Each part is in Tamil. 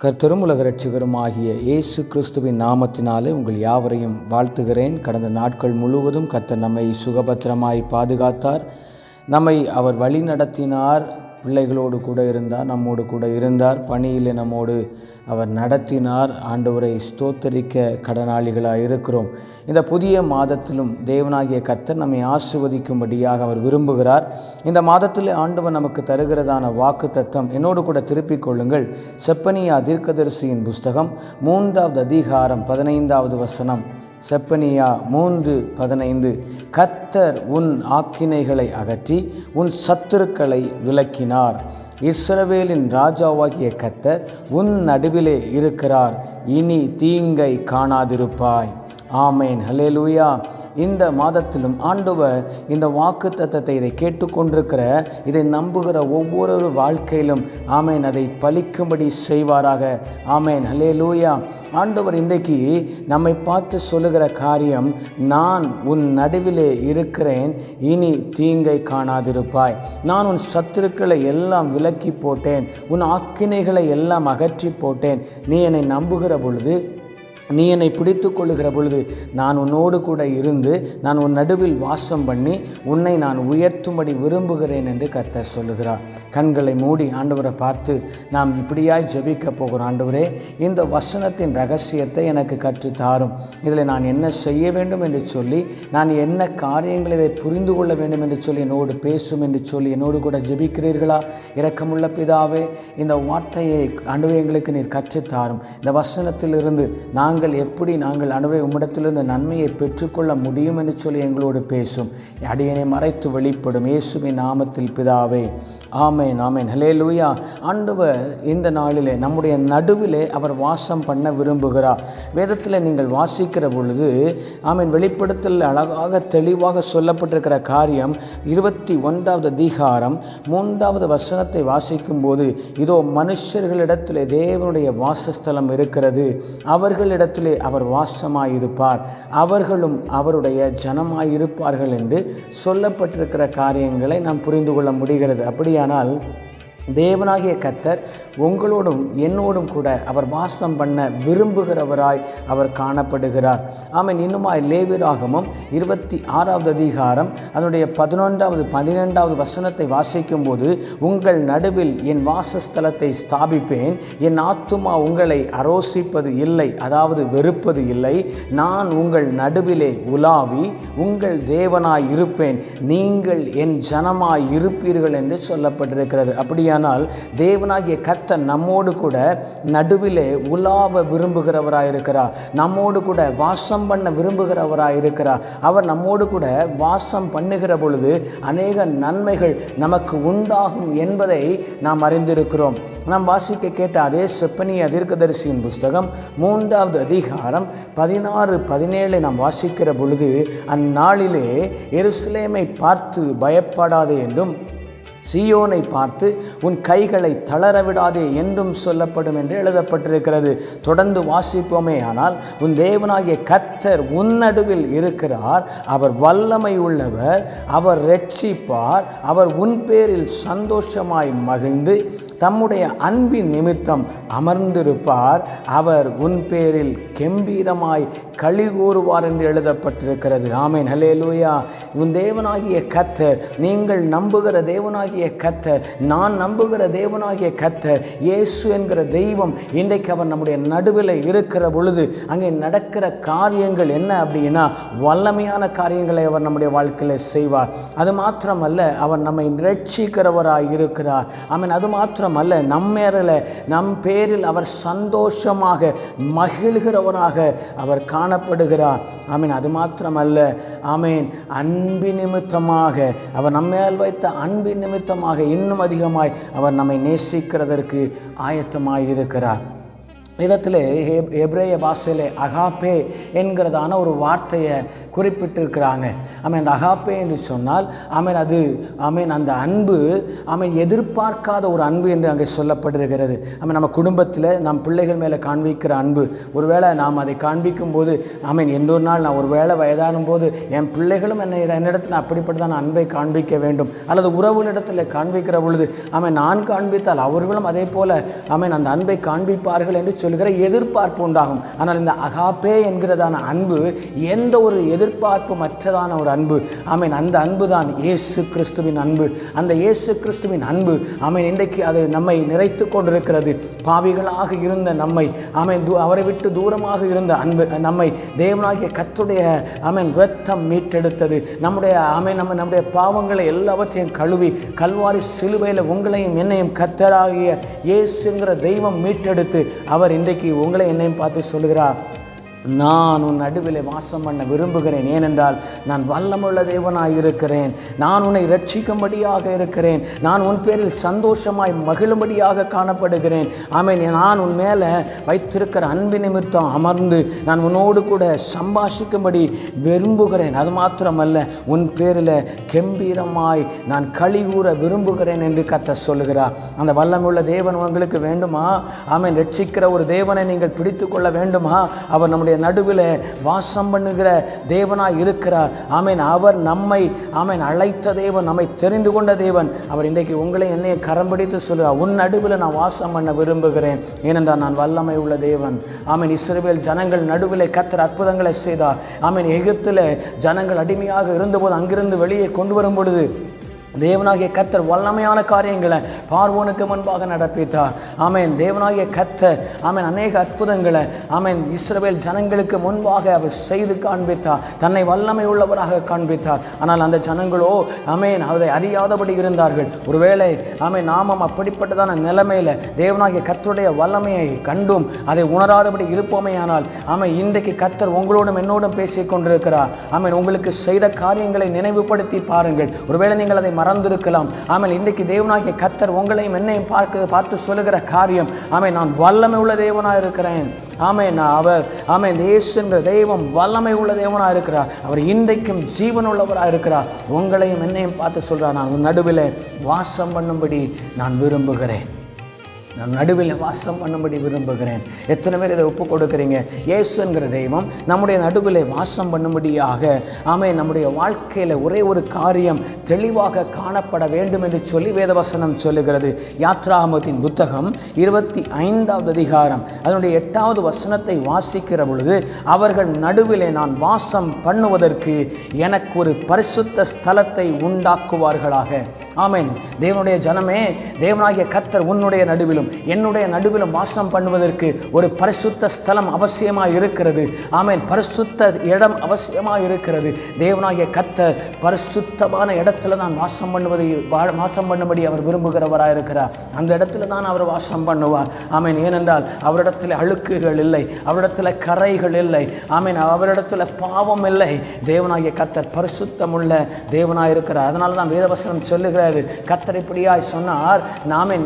கர்த்தரும் உலக இரட்சகரும் ஆகிய இயேசு கிறிஸ்துவின் நாமத்தினாலே உங்கள் யாவரையும் வாழ்த்துகிறேன். கடந்த நாட்கள் முழுவதும் கர்த்தர் நம்மை சுகபத்திரமாய் பாதுகாத்தார். நம்மை அவர் வழி நடத்தினார். பிள்ளைகளோடு கூட இருந்தார், நம்மோடு கூட இருந்தார். பணியில் நம்மோடு அவர் நடத்தினார். ஆண்டவரை ஸ்தோத்தரிக்க கடனாளிகளாக இருக்கிறோம். இந்த புதிய மாதத்திலும் தேவனாகிய கர்த்தர் நம்மை ஆசீர்வதிக்கும்படியாக அவர் விரும்புகிறார். இந்த மாதத்தில் ஆண்டவர் நமக்கு தருகிறதான வாக்கு தத்தம் என்னோடு கூட திருப்பிக் கொள்ளுங்கள். செப்பனியா தீர்க்கதரிசியின் புஸ்தகம் 3வது அதிகாரம் 15வது வசனம். செப்பனியா 3:15. கர்த்தர் உன் ஆக்கினைகளை அகற்றி உன் சத்துருக்களை விலக்கினார். இஸ்ரவேலின் ராஜாவாகிய கர்த்தர் உன் நடுவிலே இருக்கிறார். இனி தீங்கை காணாதிருப்பாய். ஆமேன், ஹல்லேலூயா. இந்த மாதத்திலும் ஆண்டவர் இந்த வாக்கு தத்தத்தை இதை கேட்டுக்கொண்டிருக்கிற, இதை நம்புகிற ஒவ்வொரு வாழ்க்கையிலும் ஆமேன் அதை பலிக்கும்படி செய்வாராக. ஆமேன், ஹல்லேலூயா. ஆண்டவர் இன்றைக்கு நம்மை பார்த்து சொல்லுகிற காரியம், நான் உன் நடுவிலே இருக்கிறேன், இனி தீங்கை காணாதிருப்பாய். நான் உன் சத்துருக்களை எல்லாம் விலக்கி போட்டேன், உன் ஆக்கினைகளை எல்லாம் அகற்றி போட்டேன். நீ என்னை நம்புகிற பொழுது, நீ என்னை பிடித்து கொள்ளுகிற பொழுது நான் உன்னோடு கூட இருந்து நான் உன் நடுவில் வாசம் பண்ணி உன்னை நான் உயர்த்தும்படி விரும்புகிறேன் என்று கர்த்தர் சொல்லுகிறார். கண்களை மூடி ஆண்டவரை பார்த்து நாம் இப்படியாய் ஜெபிக்க போகிறோம். ஆண்டவரே, இந்த வசனத்தின் ரகசியத்தை எனக்கு கற்றுத்தாரும். இதில் நான் என்ன செய்ய வேண்டும் என்று சொல்லி, நான் என்ன காரியங்களை இதை புரிந்து கொள்ள வேண்டும் என்று சொல்லி என்னோடு பேசும் என்று சொல்லி என்னோடு கூட ஜெபிக்கிறீர்களா? இரக்கமுள்ள பிதாவே, இந்த வார்த்தையை ஆண்டவரே எங்களுக்கு நீர் கற்றுத்தாரும். இந்த வசனத்திலிருந்து நாங்கள் ஆண்டவரே உம்மிடத்திலிருந்து நன்மையை பெற்றுக்கொள்ள முடியும் என்று சொல்லி எங்களோடு பேசும். அடியனை மறைத்து வெளிப்படும் இயேசுவின் நாமத்தில் பிதாவே, ஆமேன், ஆமேன், ஹல்லேலூயா. ஆண்டவர் இந்த நாளிலே நம்முடைய நடுவிலே அவர் வாசம் பண்ண விரும்புகிறார். வேதத்தில் நீங்கள் வாசிக்கிற பொழுது ஆமேன் வெளிப்படுத்தல் அழகாக தெளிவாக சொல்லப்பட்டிருக்கிற காரியம் 21வது அதிகாரம் 3வது வசனத்தை வாசிக்கும் போது, இதோ மனுஷர்களிடத்திலே தேவனுடைய வாசஸ்தலம் இருக்கிறது, அவர்களிடத்திலே அவர் வாசமாயிருப்பார், அவர்களும் அவருடைய ஜனமாயிருப்பார்கள் என்று சொல்லப்பட்டிருக்கிற காரியங்களை நாம் புரிந்து கொள்ள முடிகிறது. அப்படியானால் தேவனாகிய கர்த்தர் உங்களோடும் என்னோடும் கூட அவர் வாசம் பண்ண விரும்புகிறவராய் அவர் காணப்படுகிறார். ஆமென். இன்னுமாய் லேவியராகமம் 26வது அதிகாரம் அதனுடைய 11வது 12வது வசனத்தை வாசிக்கும் போது, உங்கள் நடுவில் என் வாசஸ்தலத்தை ஸ்தாபிப்பேன், என் ஆத்துமா உங்களை அரோசிப்பது இல்லை, அதாவது வெறுப்பது இல்லை. நான் உங்கள் நடுவிலே உலாவி உங்கள் தேவனாய் இருப்பேன், நீங்கள் என் ஜனமாய் இருப்பீர்கள் என்று சொல்லப்பட்டிருக்கிறது. அப்படியான தேவனாகிய கர்த்தர் நம்மோடு கூட நடுவிலே உலாவ விரும்புகிறவராயிருக்கிறார். நம்மோடு கூட வாசம் பண்ண விரும்புகிறவராயிருக்கிறார். அவர் நம்மோடு கூட வாசம் பண்ணுகிற பொழுது அநேக நன்மைகள் நமக்கு உண்டாகும் என்பதை நாம் அறிந்திருக்கிறோம். நாம் வாசிக்க கேட்ட அதே செப்பனியா தீர்க்கதரிசியின் புஸ்தகம் 3வது அதிகாரம் 16-17 நாம் வாசிக்கிற பொழுது, அந்நாளிலே எருசலேமை பார்த்து பயப்படாதே என்றும் சீயோனை பார்த்து உன் கைகளை தளரவிடாதே என்றும் சொல்லப்படும் என்று எழுதப்பட்டிருக்கிறது. தொடர்ந்து வாசிப்போமே ஆனால், உன் தேவனாகிய கர்த்தர் உன் நடுவில் இருக்கிறார், அவர் வல்லமை உள்ளவர், அவர் இரட்சிப்பார், அவர் உன் பேரில் சந்தோஷமாய் மகிழ்ந்து தம்முடைய அன்பின் நிமித்தம் அமர்ந்திருப்பார், அவர் உன் பேரில் கெம்பீரமாய் களி கூறுவார் என்று எழுதப்பட்டிருக்கிறது. ஆமேன், ஹல்லேலூயா. உன் தேவனாகிய கர்த்தர், நீங்கள் நம்புகிற தேவனாகிய கர்த்தர், நான் நம்புகிற தேவனாகிய கர்த்தர், இயேசு என்கிற தெய்வம் இன்றைக்கு அவர் நம்முடைய நடுவில் இருக்கிற பொழுது அங்கே நடக்கிற காரியங்கள் என்ன அப்படின்னா, வல்லமையான காரியங்களை அவர் நம்முடைய வாழ்க்கையில் செய்வார். அது மாத்திரமல்ல, அவர் நம்மை இரட்சிக்கிறவராய் இருக்கிறார். ஆமீன். அது மாத்திரமல்ல, நம் பேரில் அவர் சந்தோஷமாக மகிழ்கிறவராக அவர் காணப்படுகிறார். ஆமீன். அது மாத்திரமல்ல, ஆமீன், அன்பின் நிமித்தமாக அவர் நம்மேல் வைத்த அன்பின் நிமித்தமாக இன்னும் அதிகமாய் அவர் நம்மை நேசிக்கிறதற்கு ஆயத்தமாய் இருக்கிறார். விதத்திலே எபிரேய பாஷையிலே அகாப்பே என்கிறதான ஒரு வார்த்தையை குறிப்பிட்டிருக்கிறாங்க. அந்த அகாப்பே என்று சொன்னால் அது அந்த அன்பு எதிர்பார்க்காத ஒரு அன்பு என்று அங்கே சொல்லப்பட்டிருக்கிறது. நம்ம குடும்பத்தில் நம் பிள்ளைகள் மேலே காண்பிக்கிற அன்பு, ஒருவேளை நாம் அதை காண்பிக்கும் போது இன்னொரு நாள் நான் ஒரு வேளை வயதானும் போது என் பிள்ளைகளும் என்னிடத்தில் அப்படிப்பட்டதான் அன்பை காண்பிக்க வேண்டும், அல்லது உறவுகளிடத்தில் காண்பிக்கிற பொழுது நான் காண்பித்தால் அவர்களும் அதே போல அந்த அன்பை காண்பிப்பார்கள் என்று சொல்கிற எதிர்பார்ப்பு உண்டாகும். ஆனால் இந்த அகாப்பே என்கிறதான அன்பு எந்த ஒரு எதிர்பார்ப்பு மற்றதான ஒரு அன்பு. அந்த அன்பு தான் இயேசு கிறிஸ்துவின் அன்பு. அந்த இயேசு கிறிஸ்துவின் அன்பு இன்றைக்கு அது நம்மை நிறைத்து கொண்டிருக்கிறது. பாவிகளாக இருந்த நம்மை அவரை விட்டு தூரமாக இருந்த அன்பு நம்மை தேவனாகிய கர்த்தருடைய இரத்தம் மீட்டெடுத்தது. நம்முடைய பாவங்களை எல்லாவற்றையும் கழுவி கல்வாரி சிலுவையில் உங்களையும் என்னையும் கர்த்தராகிய இயேசுங்கிற தெய்வம் மீட்டெடுத்து அவர் இன்றைக்கு உங்களை என்னையும் பார்த்து சொல்லுகிறார், நான் உன் நடுவில் வாசம் பண்ண விரும்புகிறேன். ஏனென்றால் நான் வல்லமுள்ள தேவனாய் இருக்கிறேன். நான் உன்னை இரட்சிக்கும்படியாக இருக்கிறேன். நான் உன் பேரில் சந்தோஷமாய் மகிழும்படியாக காணப்படுகிறேன். நான் உன் மேலே வைத்திருக்கிற அன்பு நிமித்தம் அமர்ந்து நான் உன்னோடு கூட சம்பாஷிக்கும்படி விரும்புகிறேன். அது மாத்திரமல்ல, உன் பேரில் கெம்பீரமாய் நான் களி கூற விரும்புகிறேன் என்று கர்த்தர் சொல்லுகிறார். அந்த வல்லமுள்ள தேவன் உங்களுக்கு வேண்டுமா? ரட்சிக்கிற ஒரு தேவனை நீங்கள் பிடித்து கொள்ள வேண்டுமா? அவர் நம்முடைய நடுவில் வாசம் பண்ணுகிற தேவனாய் இருக்கிறார். அவர் நம்மை அழைத்த தேவன், நம்மை தெரிந்து கொண்ட தேவன். அவர் இன்றைக்கு உங்களை என்னைய கரம் பிடித்து சொல்கிறார், உன் நடுவில் நான் வாசம் பண்ண விரும்புகிறேன். ஏனென்றால் நான் வல்லமை உள்ள தேவன். இஸ்ரவேல் ஜனங்கள் நடுவில் கர்த்தர் அற்புதங்களை செய்தார். எகிப்தில் ஜனங்கள் அடிமையாக இருந்தபோது அங்கிருந்து வெளியே கொண்டு வரும் பொழுது தேவனாகிய கர்த்தர் வல்லமையான காரியங்களை பார்வோனுக்கு முன்பாக நடப்பித்தார். தேவனாகிய கர்த்தர் அநேக அற்புதங்களை இஸ்ரவேல் ஜனங்களுக்கு முன்பாக அவர் செய்து காண்பித்தார். தன்னை வல்லமை உள்ளவராக காண்பித்தார். ஆனால் அந்த ஜனங்களோ அதை அறியாதபடி இருந்தார்கள். ஒருவேளை நாமும் அப்படிப்பட்டதான நிலைமையில் தேவனாகிய கர்த்தருடைய வல்லமையை கண்டும் அதை உணராதபடி இருப்போமே. ஆனால் இன்றைக்கு கர்த்தர் உங்களோடும் என்னோடும் பேசிக் கொண்டிருக்கிறார். உங்களுக்கு செய்த காரியங்களை நினைவுபடுத்தி பாருங்கள். ஒருவேளை நீங்கள் அதை மறந்திருக்கலாம். இன்றைக்கு தேவனாகிய கர்த்தர் உங்களையும் என்னையும் பார்த்து சொல்லுகிற காரியம், நான் வல்லமை உள்ள தேவனாக இருக்கிறேன். அவர் இயேசு என்ற தெய்வம் வல்லமை உள்ள தேவனாக இருக்கிறார். அவர் இன்றைக்கும் ஜீவன் உள்ளவராக இருக்கிறார். உங்களையும் என்னையும் பார்த்து சொல்கிறார், நான் உன் நடுவில் வாசம் பண்ணும்படி நான் விரும்புகிறேன். நான் நடுவில் வாசம் பண்ணும்படி விரும்புகிறேன். எத்தனை பேர் இதை ஒப்புக் கொடுக்குறீங்க? இயேசு என்கிற தெய்வம் நம்முடைய நடுவில் வாசம் பண்ணும்படியாக நம்முடைய வாழ்க்கையில் ஒரே ஒரு காரியம் தெளிவாக காணப்பட வேண்டும் என்று சொல்லி வேதவசனம் சொல்லுகிறது. யாத்ராகமத்தின் புத்தகம் 25வது அதிகாரம் அதனுடைய 8வது வசனத்தை வாசிக்கிற பொழுது, அவர்கள் நடுவிலே நான் வாசம் பண்ணுவதற்கு எனக்கு ஒரு பரிசுத்த ஸ்தலத்தை உண்டாக்குவார்களாக. தேவனுடைய ஜனமே, தேவனாகிய கர்த்தர் உன்னுடைய நடுவிலும் என்னுடைய நடுவிலும் வாசம் பண்ணுவதற்கு ஒரு பரிசுத்த ஸ்தலம் அவசியமாக இருக்கிறது. பரிசுத்த இடம் அவசியமாக இருக்கிறது. தேவனாகிய கர்த்தர் பரிசுத்தமான இடத்துல நான் வாசம் பண்ணும்படி அவர் விரும்புகிறவராக இருக்கிறார். அந்த இடத்துல தான் அவர் வாசம் பண்ணுவார். ஏனென்றால் அவரிடத்தில் அழுக்குகள் இல்லை, அவரிடத்தில் கரைகள் இல்லை, அவரிடத்தில் பாவம் இல்லை. தேவனாகிய கர்த்தர் பரிசுத்தமுள்ள தேவனாக இருக்கிறார். அதனால தான் வேதவசனம் சொல்லுகிறாரு, கர்த்தர் இப்படியாய் சொன்னார்,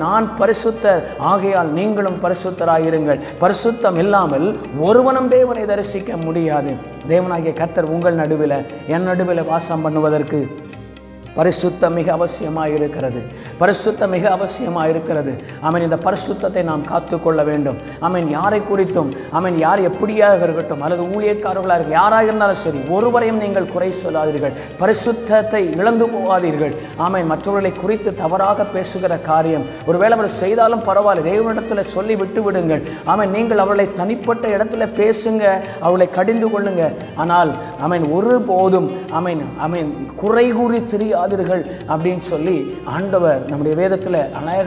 நான் பரிசுத்தர், ஆகையால் நீங்களும் பரிசுத்தராயிருங்கள். பரிசுத்தம் இல்லாமல் ஒருவனும் தேவனை தரிசிக்க முடியாது. தேவனாகிய கர்த்தர் உங்கள் நடுவில் என் நடுவில் வாசம் பண்ணுவதற்கு பரிசுத்தம் மிக அவசியமாக இருக்கிறது. பரிசுத்தம் மிக அவசியமாக இருக்கிறது. இந்த பரிசுத்தத்தை நாம் காத்துக்கொள்ள வேண்டும். யாரை குறித்தும் யார் எப்படியாக இருக்கட்டும், அல்லது ஊழியக்காரர்களாக இருக்க யாராக இருந்தாலும் சரி, ஒருவரையும் நீங்கள் குறை சொல்லாதீர்கள். பரிசுத்தத்தை இழந்து போகாதீர்கள். மற்றவர்களை குறித்து தவறாக பேசுகிற காரியம் ஒருவேளை அவர் செய்தாலும் பரவாயில்ல, தேவனிடத்தில் சொல்லி விட்டு விடுங்கள். நீங்கள் அவர்களை தனிப்பட்ட இடத்துல பேசுங்க, அவர்களை கடிந்து கொள்ளுங்க. ஆனால் ஒருபோதும் குறை கூறி தெரியாது அப்படின்னு சொல்லி ஆண்டவர் நம்முடைய வேதத்தில் அநேக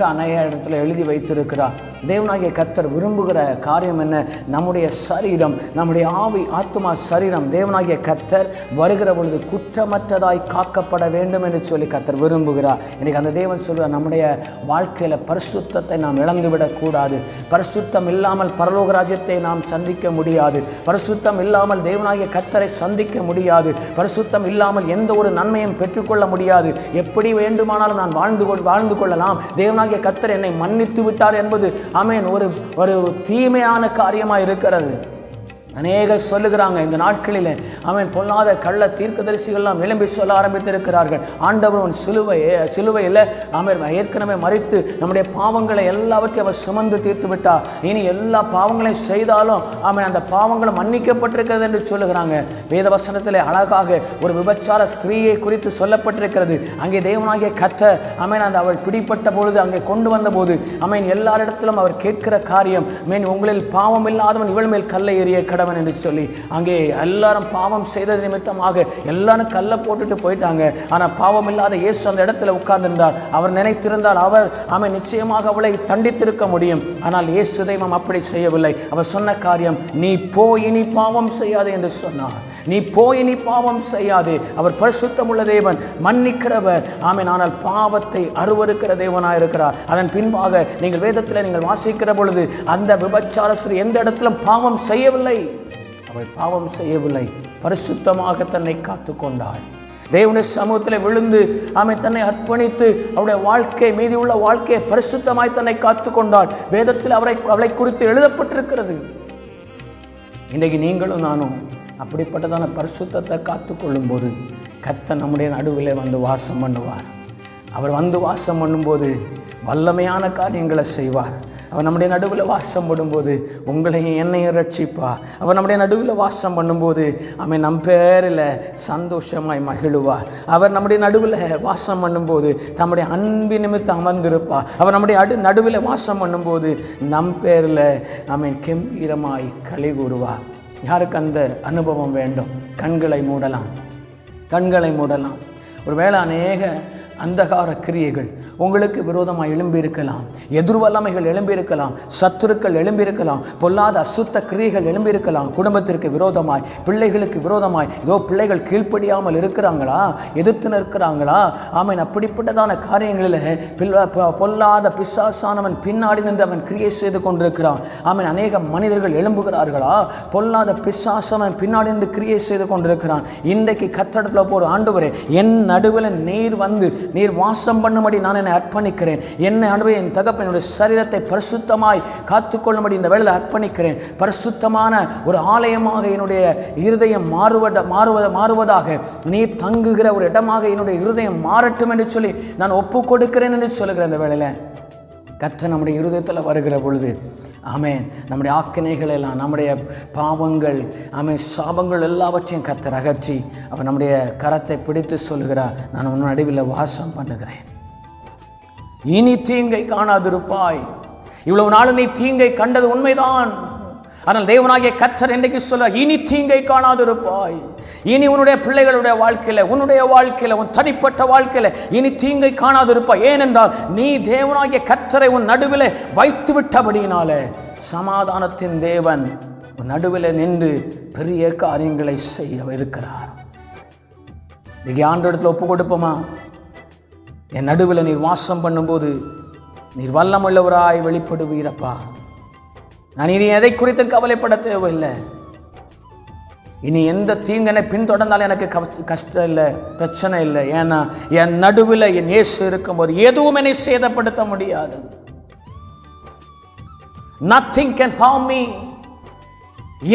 இடத்துல எழுதி வைத்திருக்கிறார். தேவனாகிய கர்த்தர் விரும்புகிற காரியம் என்ன? நம்முடைய சரீரம், நம்முடைய ஆவி, ஆத்மா, சரீரம் தேவனாகிய கர்த்தர் வருகிற பொழுது குற்றமற்றதாய் காக்கப்பட வேண்டும் என்று சொல்லி கர்த்தர் விரும்புகிறார். இன்னைக்கு அந்த தேவன் சொல்கிறார், நம்முடைய வாழ்க்கையில் பரிசுத்தத்தை நாம் இழந்துவிடக்கூடாது. பரிசுத்தம் இல்லாமல் பரலோக ராஜ்யத்தை நாம் சந்திக்க முடியாது. பரிசுத்தம் இல்லாமல் தேவனாகிய கர்த்தரை சந்திக்க முடியாது. பரிசுத்தம் இல்லாமல் எந்த ஒரு நன்மையும் பெற்றுக்கொள்ள முடியாது. முடியாது. எப்படி வேண்டுமானாலும் நான் வாழ்ந்து கொள்ளலாம். தேவனாகிய கர்த்தர் என்னை மன்னித்து விட்டார் என்பது ஆமென் ஒரு தீமையான காரியமாக இருக்கிறது. அநேகர் சொல்லுகிறாங்க இந்த நாட்களில் அவன் பொல்லாத கள்ள தீர்க்கதரிசிகள்லாம் விளம்பி சொல்ல ஆரம்பித்திருக்கிறார்கள். ஆண்டவர் சிலுவையில் அவன் ஏற்கனவே மறித்து நம்முடைய பாவங்களை எல்லாவற்றையும் அவர் சுமந்து தீர்த்து விட்டார். இனி எல்லா பாவங்களையும் செய்தாலும் அவன் அந்த பாவங்களை மன்னிக்கப்பட்டிருக்கிறது என்று சொல்லுகிறாங்க. வேத வசனத்திலே அழகாக ஒரு விபச்சார ஸ்திரீயை குறித்து சொல்லப்பட்டிருக்கிறது. அங்கே தேவனாகிய கர்த்தர் அவன் அவள் பிடிப்பட்ட பொழுது அங்கே கொண்டு வந்த போது அவன் எல்லாரிடத்திலும் அவர் கேட்கிற காரியம், உங்களில் பாவம் இல்லாதவன் இவள் மேல் கல்லை எறிய கடவன் என்று சொல்லி அங்கே எல்லாரும் பாவம் செய்தது நிமித்தமாக எல்லாரும் கல்லை போட்டுட்டு போயிட்டாங்க. ஆனால் பாவம் இல்லாத இயேசு அந்த இடத்துல உட்கார்ந்திருந்தார். அவர் நினைத்திருந்தால் அவர் நிச்சயமாக அவளை தண்டித்திருக்க முடியும். ஆனால் இயேசு தெய்வம் அப்படி செய்யவில்லை. அவர் சொன்ன காரியம், நீ போய் இனி பாவம் செய்யாதே என்று சொன்னார். நீ போய் இனி பாவம் செய்யாதே. அவர் பரிசுத்தமுள்ள தேவன், மன்னிக்கிறவர். ஆனால் பாவத்தை அருவருக்கிற தேவனாக இருக்கிறார். அதன் பின்பாக நீங்கள் வேதத்தில் நீங்கள் வாசிக்கிற பொழுது அந்த விபச்சார ஸ்திரீ எந்த இடத்திலும் பாவம் செய்யவில்லை. அவள் பாவம் செய்யவில்லை. பரிசுத்தமாக தன்னை காத்து கொண்டாள். தேவனுடைய சமூகத்தில் விழுந்து தன்னை அர்ப்பணித்து அவருடைய வாழ்க்கை, மீதி உள்ள வாழ்க்கையை பரிசுத்தமாய் தன்னை காத்து கொண்டாள். வேதத்தில் அவளை குறித்து எழுதப்பட்டிருக்கிறது. இன்றைக்கு நீங்களும் நானும் அப்படிப்பட்டதான பரிசுத்தத்தை காத்து கொள்ளும் போது கர்த்தர் நம்முடைய நடுவில் வந்து வாசம் பண்ணுவார். அவர் வந்து வாசம் பண்ணும்போது வல்லமையான காரியங்களை செய்வார். அவர் நம்முடைய நடுவில் வாசம் பண்ணும்போது உங்களையும் என்னையும் ரட்சிப்பார். அவர் நம்முடைய நடுவில் வாசம் பண்ணும்போது நம் பேரில் சந்தோஷமாய் மகிழுவார். அவர் நம்முடைய நடுவில் வாசம் பண்ணும்போது தம்முடைய அன்பு நிமித்தம் அமர்ந்திருப்பார். அவர் நம்முடைய நடுவில் வாசம் பண்ணும்போது நம் பேரில் கம்பீரமாய் களி கூறுவார். யாருக்கு அந்த அனுபவம் வேண்டும்? கண்களை மூடலாம். ஒருவேளை அநேக அந்தகார கிரியைகள் உங்களுக்கு விரோதமாக எழும்பியிருக்கலாம். எதிர்வல்லமைகள் எழும்பியிருக்கலாம். சத்துருக்கள் எழும்பியிருக்கலாம். பொல்லாத அசுத்த கிரியைகள் எழும்பியிருக்கலாம். குடும்பத்திற்கு விரோதமாய், பிள்ளைகளுக்கு விரோதமாய். இதோ பிள்ளைகள் கீழ்ப்படியாமல் இருக்கிறாங்களா, எதிர்த்து நிற்கிறாங்களா? அப்படிப்பட்டதான காரியங்களில் பொல்லாத பிசாசானவன் பின்னாடி நின்று அவன் கிரியை செய்து கொண்டிருக்கிறான். அநேக மனிதர்கள் எழும்புகிறார்களா? பொல்லாத பிசாசானவன் பின்னாடி நின்று கிரியை செய்து கொண்டிருக்கிறான். இன்றைக்கு கர்த்தரிடத்தில் போற ஆண்டவரே, என் நடுவில் நீர் வாசம் பண்ணும்படி நான் என்னை அர்ப்பணிக்கிறேன். என்னை ஆண்டவரே, என் தகப்பனுடைய சரீரத்தை பரிசுத்தமாய் காத்துக்கொள்ளும்படி இந்த வேளையில் அர்ப்பணிக்கிறேன். பரிசுத்தமான ஒரு ஆலயமாக என்னுடைய இருதயம் மாறுவதாக, நீர் தங்குகிற ஒரு இடமாக என்னுடைய இருதயம் மாறட்டும் என்று சொல்லி நான் ஒப்பு கொடுக்கிறேன் என்று சொல்லுகிறேன். இந்த வேளையில் கர்த்தர் நம்முடைய இருதயத்தில் வருகிற பொழுது நம்முடைய ஆக்கினைகள் எல்லாம், நம்முடைய பாவங்கள், சாபங்கள் எல்லாவற்றையும் கர்த்தர் அகற்றி அவர் நம்முடைய கரத்தை பிடித்து சொல்லுகிறார், நான் உன் நடுவில் வாசம் பண்ணுகிறேன். இனி தீங்கை காணாதிருப்பாய். இவ்வளவு நாள் நீ தீங்கை கண்டது உண்மைதான். ஆனால் தேவனாகிய கர்த்தர் இன்றைக்கு சொல்ல, இனி தீங்கை காணாதிருப்பாய். இனி உன்னுடைய பிள்ளைகளுடைய வாழ்க்கையில, உன்னுடைய வாழ்க்கையில, உன் தனிப்பட்ட வாழ்க்கையில இனி தீங்கை காணாதிருப்பாய். ஏனென்றால் நீ தேவனாகிய கர்த்தரை உன் நடுவில் வைத்து விட்டபடியினாலே சமாதானத்தின் தேவன் உன் நடுவில் நின்று பெரிய காரியங்களை செய்ய இருக்கிறார். இன்னைக்கு ஆண்டவரிடத்தில் ஒப்பு கொடுப்போமா? என் நடுவில் நீர் வாசம் பண்ணும்போது நீர் வல்லமுள்ளவராய் வெளிப்படுவீரப்பா. நான் இனி எதை குறித்து கவலைப்பட தேவையில்லை. இனி எந்த தீங்கனை பின்தொடர்ந்தாலும் எனக்கு கஷ்டம் இல்லை, பிரச்சனை இல்லை. ஏன்னா என் நடுவில் என் இயேசு இருக்கும்போது எதுவும் என்னை சேதப்படுத்த முடியாது. Nothing can harm me.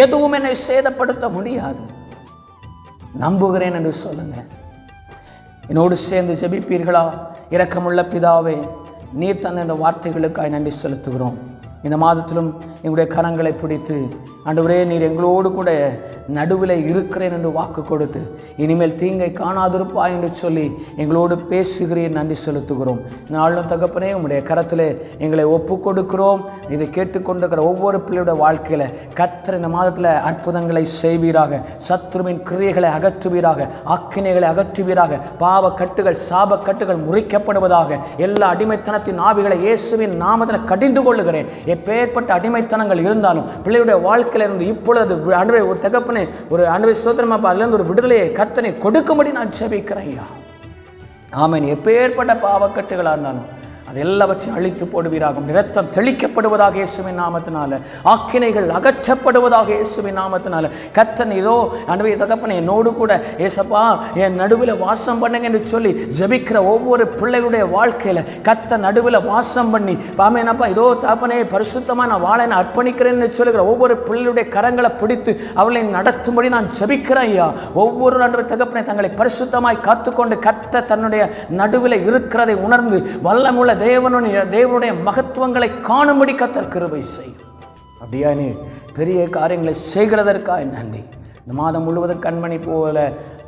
எதுவும் என்னை சேதப்படுத்த முடியாது. நம்புகிறேன் என்று சொல்லுங்க. என்னோடு சேர்ந்து ஜெபிப்பீர்களா? இரக்கமுள்ள பிதாவே, நீர் தந்த இந்த வார்த்தைகளுக்காய் நன்றி செலுத்துகிறோம். இந்த மாதத்திலும் எங்களுடைய கரங்களை பிடித்து ஆண்டவரே, நீர் எங்களோடு கூட நடுவில் இருக்கிறேன் என்று வாக்கு கொடுத்து இனிமேல் தீங்கை காணாதிருப்பாய் என்று சொல்லி எங்களோடு பேசுகிறேன். நன்றி செலுத்துகிறோம். நாளும் தகப்பனே, உம்முடைய கரத்தில் எங்களை ஒப்பு கொடுக்கிறோம். இதை கேட்டுக்கொண்டிருக்கிற ஒவ்வொரு பிள்ளையோட வாழ்க்கையில் கர்த்தர் இந்த மாதத்தில் அற்புதங்களை செய்வீராக. சத்ருவின் கிரியைகளை அகற்றுவீராக. ஆக்கினைகளை அகற்றுவீராக. பாவ கட்டுகள், சாப கட்டுகள் முறிக்கப்படுவதாக. எல்லா அடிமைத்தனத்தின் ஆவிகளை இயேசுவின் நாமத்தில் கடிந்து கொள்ளுகிறேன். எப்பேற்பட்ட அடிமைத்தனங்கள் இருந்தாலும் பிள்ளையுடைய வாழ்க்கையில இருந்து இப்பொழுது அன்றை ஒரு தகப்பனே, ஒரு அன்றை ஸ்தோத்திரமாப்பா, அதிலிருந்து ஒரு விடுதலையை கர்த்தனை கொடுக்கும்படி நான் ஜெபிக்கிறேன் ஐயா. ஆமென். எப்பேற்பட்ட பாவக்கட்டுகளாக இருந்தாலும் அது எல்லாவற்றையும் அழித்து போடுவீராக. இரத்தம் தெளிக்கப்படுவதாக இயேசுவின் நாமத்தினால, ஆக்கினைகள் அகற்றப்படுவதாக இயேசுவின் நாமத்தினால. கர்த்தர் இதோ ஆண்டவரே தகப்பனே, என்னோடு கூட ஏசப்பா என் நடுவில் வாசம் பண்ணுங்க என்று சொல்லி ஜெபிக்கிற ஒவ்வொரு பிள்ளைகளுடைய வாழ்க்கையில் கர்த்தர் நடுவில் வாசம் பண்ணி பாமேனப்பா இதோ தகப்பனே பரிசுத்தமாக நான் வாழ அர்ப்பணிக்கிறேன்னு சொல்லுகிற ஒவ்வொரு பிள்ளைகளுடைய கரங்களை பிடித்து அவளை நடத்தும்படி நான் ஜெபிக்கிறேன் ஐயா. ஒவ்வொரு நடுவர் தகப்பனே தங்களை பரிசுத்தமாய் காத்துக்கொண்டு கர்த்தர் தன்னுடைய நடுவில் இருக்கிறதை உணர்ந்து வல்லமுள்ள தேவனுடைய மகத்துவங்களை காணும்படி கர்த்தர் கிருபை செய்யும். அப்படியா நீ பெரிய காரியங்களை செய்கிறதற்காக நன்றி. இந்த மாதம் முழுவதும் கண்மணி போல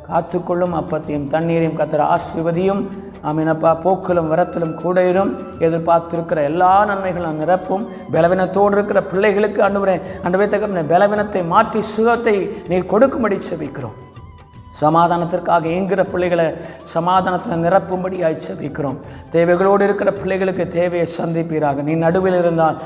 காத்துக்கொள்ளும் அப்பத்தையும் தண்ணீரையும் கர்த்தர் ஆசீர்வதியும். ஆமீனப்பா. போக்கிலும் வரத்திலும் கூட இரும். எதிர்பார்த்திருக்கிற எல்லா நன்மைகளும் நிரப்பும். பலவீனத்தோடு இருக்கிற பிள்ளைகளுக்கு ஆண்டவரே தகப்பனே பலவீனத்தை மாற்றி சுகத்தை நீர் கொடுக்கும்படி செபிக்கிறோம். சமாதானத்திற்காக ஏங்குகிற பிள்ளைகளை சமாதானத்தில் நிரப்பும்படியாய் செபிக்கிறோம். தேவைகளோடு இருக்கிற பிள்ளைகளுக்கு தேவையை சந்திப்பீராக. நீ நடுவில் இருந்தால்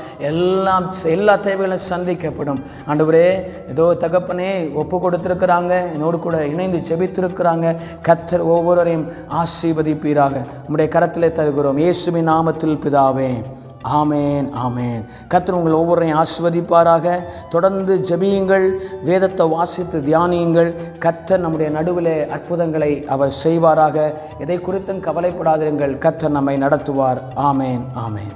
எல்லா தேவைகளும் சந்திக்கப்படும். ஆண்டவரே ஏதோ தகப்பனே ஒப்பு கொடுத்திருக்கிறாங்க, என்னோடு கூட இணைந்து ஜெபித்திருக்கிறாங்க. கர்த்தர் ஒவ்வொருவரையும் ஆசீர்வதிப்பீராக. உம்முடைய கரத்திலே தருகிறோம் இயேசுவின் நாமத்தில் பிதாவே. ஆமேன் ஆமேன். கர்த்தர் உங்கள் ஒவ்வொருவரையும் ஆசீர்வதிப்பாராக. தொடர்ந்து ஜெபியுங்கள், வேதத்தை வாசித்து தியானியுங்கள். கர்த்தர் நம்முடைய நடுவிலே அற்புதங்களை அவர் செய்வாராக. எதை குறித்தும் கவலைப்படாதிருங்கள். கர்த்தர் நம்மை நடத்துவார். ஆமேன் ஆமேன்.